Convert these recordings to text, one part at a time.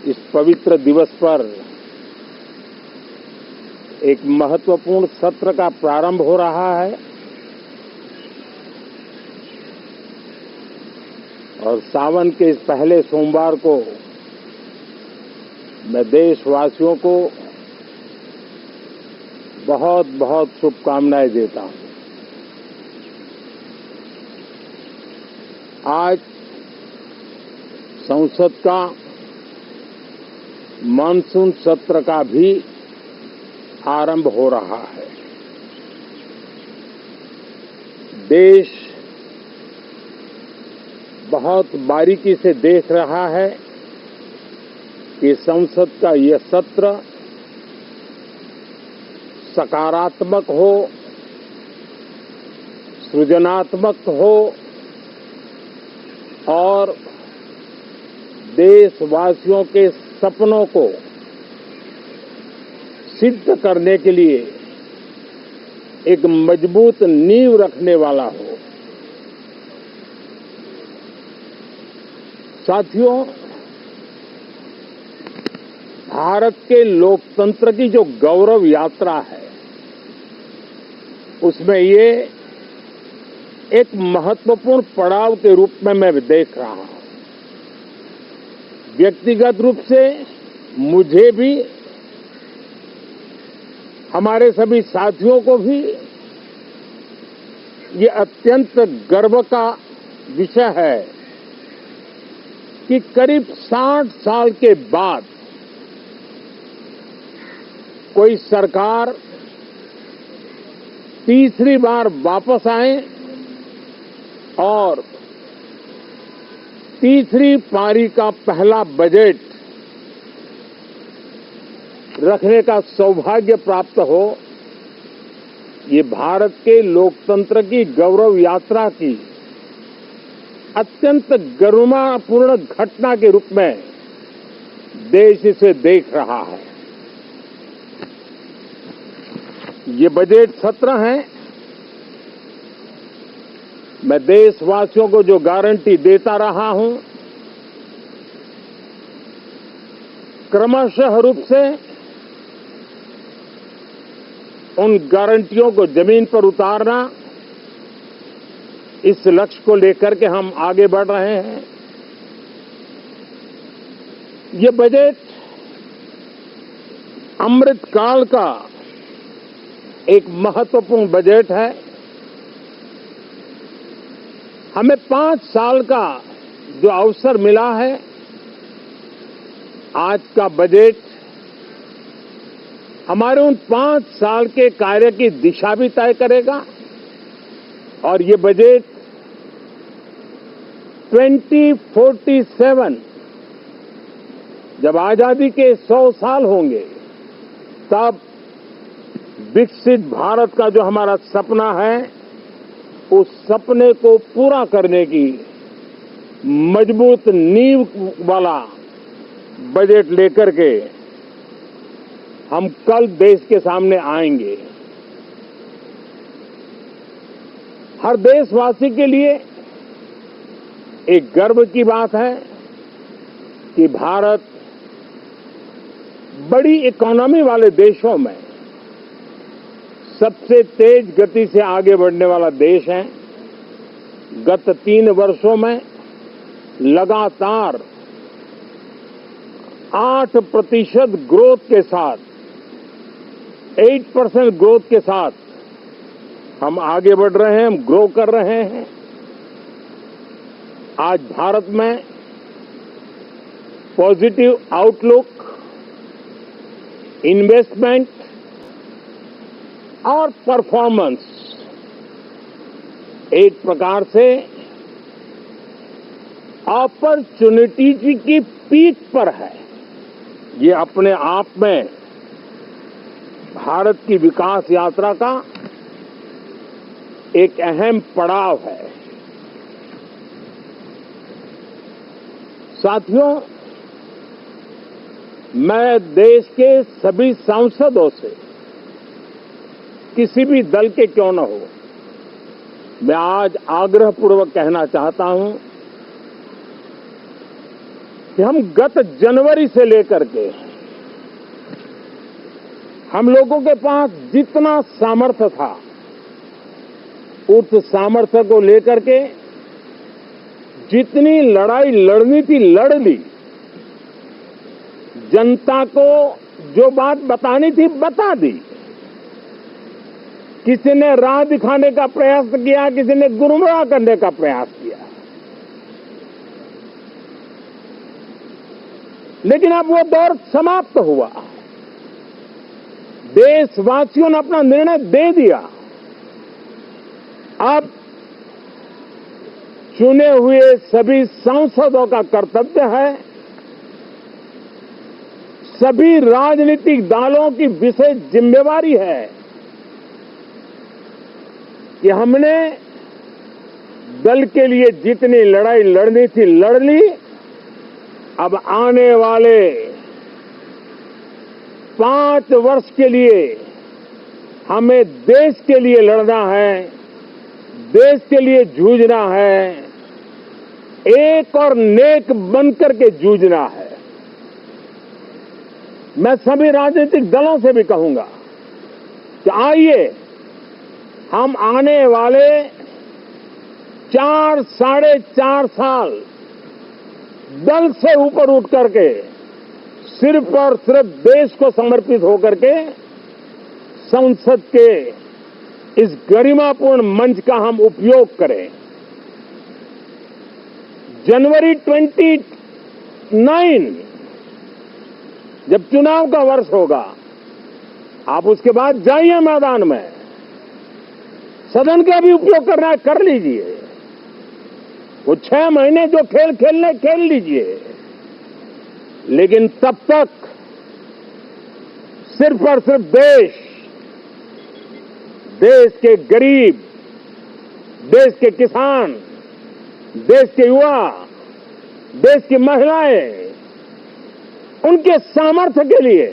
इस पवित्र दिवस पर एक महत्वपूर्ण सत्र का प्रारंभ हो रहा है और सावन के इस पहले सोमवार को मैं देशवासियों को बहुत बहुत शुभकामनाएं देता हूं। आज संसद का मानसून सत्र का भी आरंभ हो रहा है। देश बहुत बारीकी से देख रहा है कि संसद का यह सत्र सकारात्मक हो, सृजनात्मक हो और देशवासियों के सपनों को सिद्ध करने के लिए एक मजबूत नींव रखने वाला हो। साथियों, भारत के लोकतंत्र की जो गौरव यात्रा है उसमें ये एक महत्वपूर्ण पड़ाव के रूप में मैं देख रहा हूं। व्यक्तिगत रूप से मुझे भी, हमारे सभी साथियों को भी ये अत्यंत गर्व का विषय है कि करीब 60 साल के बाद कोई सरकार तीसरी बार वापस आए और तीसरी पारी का पहला बजट रखने का सौभाग्य प्राप्त हो। ये भारत के लोकतंत्र की गौरव यात्रा की अत्यंत गरिमापूर्ण घटना के रूप में देश इसे देख रहा है। ये बजट सत्र है। मैं देशवासियों को जो गारंटी देता रहा हूं, क्रमशः रूप से उन गारंटियों को जमीन पर उतारना, इस लक्ष्य को लेकर के हम आगे बढ़ रहे हैं। ये बजट अमृतकाल का एक महत्वपूर्ण बजट है। हमें 5 साल का जो अवसर मिला है, आज का बजट हमारे उन 5 साल के कार्य की दिशा भी तय करेगा और ये बजट 2047 जब आजादी के 100 साल होंगे तब विकसित भारत का जो हमारा सपना है, उस सपने को पूरा करने की मजबूत नींव वाला बजट लेकर के हम कल देश के सामने आएंगे। हर देशवासी के लिए एक गर्व की बात है कि भारत बड़ी इकोनॉमी वाले देशों में सबसे तेज गति से आगे बढ़ने वाला देश है। गत 3 वर्षों में लगातार 8% ग्रोथ के साथ, 8% ग्रोथ के साथ हम आगे बढ़ रहे हैं, हम ग्रो कर रहे हैं। आज भारत में पॉजिटिव आउटलुक, इन्वेस्टमेंट और परफॉर्मेंस एक प्रकार से अपॉर्चुनिटीज की पीक पर है। ये अपने आप में भारत की विकास यात्रा का एक अहम पड़ाव है। साथियों, मैं देश के सभी सांसदों से, किसी भी दल के क्यों न हो, मैं आज आग्रहपूर्वक कहना चाहता हूं कि हम गत जनवरी से लेकर के हम लोगों के पास जितना सामर्थ्य था, उस सामर्थ्य को लेकर के जितनी लड़ाई लड़नी थी लड़ ली। जनता को जो बात बतानी थी बता दी। किसी ने राह दिखाने का प्रयास किया, किसी ने गुमराह करने का प्रयास किया, लेकिन अब वो दौर समाप्त हुआ। देशवासियों ने अपना निर्णय दे दिया। अब चुने हुए सभी सांसदों का कर्तव्य है, सभी राजनीतिक दलों की विशेष जिम्मेवारी है कि हमने दल के लिए जितनी लड़ाई लड़नी थी लड़ ली। अब आने वाले 5 वर्ष के लिए हमें देश के लिए लड़ना है, देश के लिए जूझना है, एक और नेक बनकर के जूझना है। मैं सभी राजनीतिक दलों से भी कहूंगा कि आइए हम आने वाले 4 साढ़े 4 साल दल से ऊपर उठ करके सिर्फ और सिर्फ देश को समर्पित होकर के संसद के इस गरिमापूर्ण मंच का हम उपयोग करें। जनवरी 29 जब चुनाव का वर्ष होगा, आप उसके बाद जाइए मैदान में, सदन का भी उपयोग करना है कर लीजिए। वो 6 महीने जो खेल खेलने खेल लीजिए, लेकिन तब तक सिर्फ और सिर्फ देश के गरीब, देश के किसान, देश के युवा, देश की महिलाएं, उनके सामर्थ्य के लिए,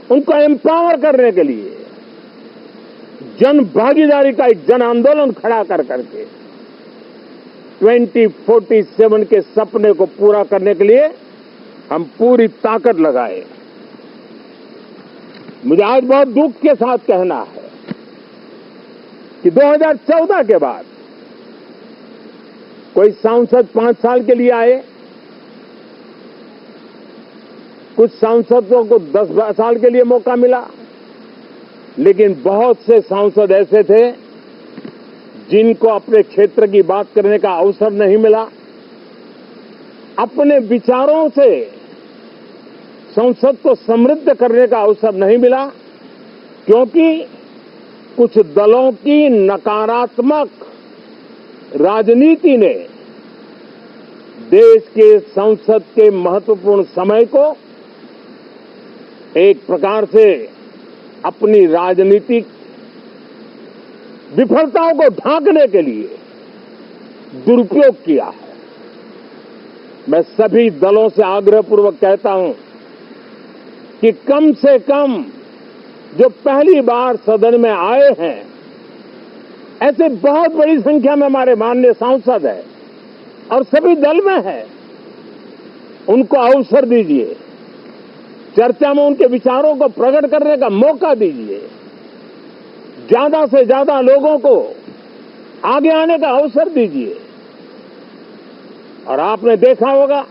उनको एम्पावर करने के लिए जन भागीदारी का एक जन आंदोलन खड़ा कर करके 2047 के सपने को पूरा करने के लिए हम पूरी ताकत लगाए। मुझे आज बहुत दुख के साथ कहना है कि 2014 के बाद कोई सांसद 5 साल के लिए आए, कुछ सांसदों को 10 साल के लिए मौका मिला, लेकिन बहुत से सांसद ऐसे थे जिनको अपने क्षेत्र की बात करने का अवसर नहीं मिला, अपने विचारों से संसद को समृद्ध करने का अवसर नहीं मिला, क्योंकि कुछ दलों की नकारात्मक राजनीति ने देश के संसद के महत्वपूर्ण समय को एक प्रकार से अपनी राजनीतिक विफलताओं को ढांकने के लिए दुरुपयोग किया है। मैं सभी दलों से आग्रहपूर्वक कहता हूं कि कम से कम जो पहली बार सदन में आए हैं, ऐसे बहुत बड़ी संख्या में हमारे माननीय सांसद हैं और सभी दल में हैं, उनको अवसर दीजिए, चर्चा में उनके विचारों को प्रकट करने का मौका दीजिए, ज्यादा से ज्यादा लोगों को आगे आने का अवसर दीजिए। और आपने देखा होगा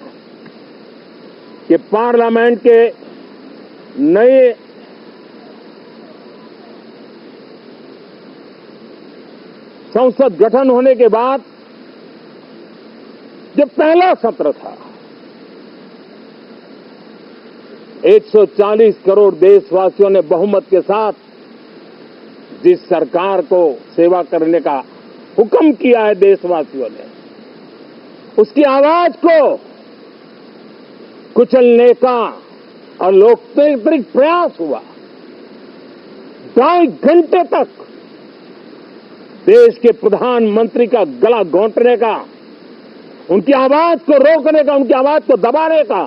कि पार्लियामेंट के नए संसद गठन होने के बाद जब पहला सत्र था, 140 करोड़ देशवासियों ने बहुमत के साथ जिस सरकार को सेवा करने का हुक्म किया है देशवासियों ने, उसकी आवाज को कुचलने का और लोकतांत्रिक प्रयास हुआ। 2.5 घंटे तक देश के प्रधानमंत्री का गला घोंटने का, उनकी आवाज को रोकने का, उनकी आवाज को दबाने का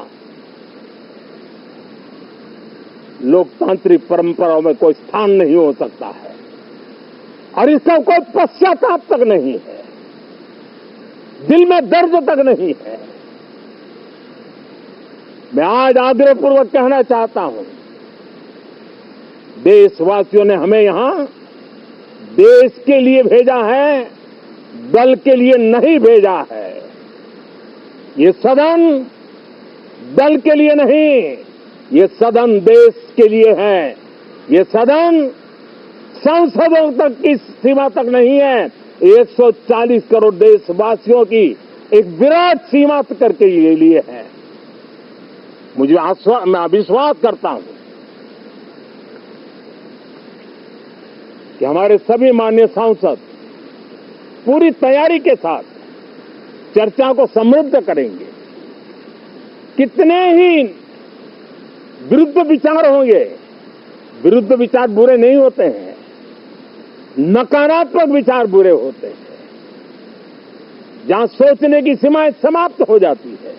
लोकतांत्रिक परंपराओं में कोई स्थान नहीं हो सकता है और इसका कोई पश्चाताप तक नहीं है, दिल में दर्द तक नहीं है। मैं आज आग्रहपूर्वक कहना चाहता हूं, देशवासियों ने हमें यहां देश के लिए भेजा है, दल के लिए नहीं भेजा है। ये सदन दल के लिए नहीं, ये सदन देश के लिए है। ये सदन संसदों तक की सीमा तक नहीं है, 140 करोड़ देशवासियों की एक विराट सीमा करके ये लिए है। मैं विश्वास करता हूं कि हमारे सभी माननीय सांसद पूरी तैयारी के साथ चर्चा को समृद्ध करेंगे। कितने ही विरुद्ध विचार होंगे, विरुद्ध विचार बुरे नहीं होते हैं, नकारात्मक विचार बुरे होते हैं। जहां सोचने की सीमाएं समाप्त हो जाती है,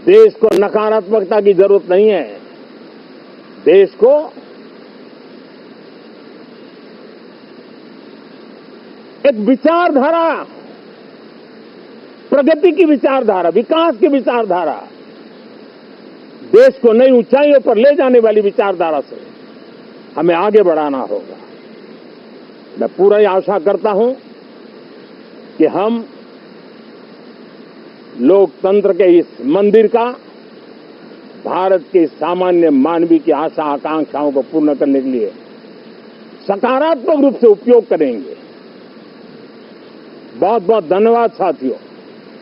देश को नकारात्मकता की जरूरत नहीं है। देश को एक विचारधारा, प्रगति की विचारधारा, विकास की विचारधारा, देश को नई ऊंचाइयों पर ले जाने वाली विचारधारा से हमें आगे बढ़ाना होगा। मैं पूरा ही आशा करता हूं कि हम लोकतंत्र के इस मंदिर का भारत के सामान्य मानवीय की आशा आकांक्षाओं को पूर्ण करने के लिए सकारात्मक रूप से उपयोग करेंगे। बहुत बहुत धन्यवाद साथियों।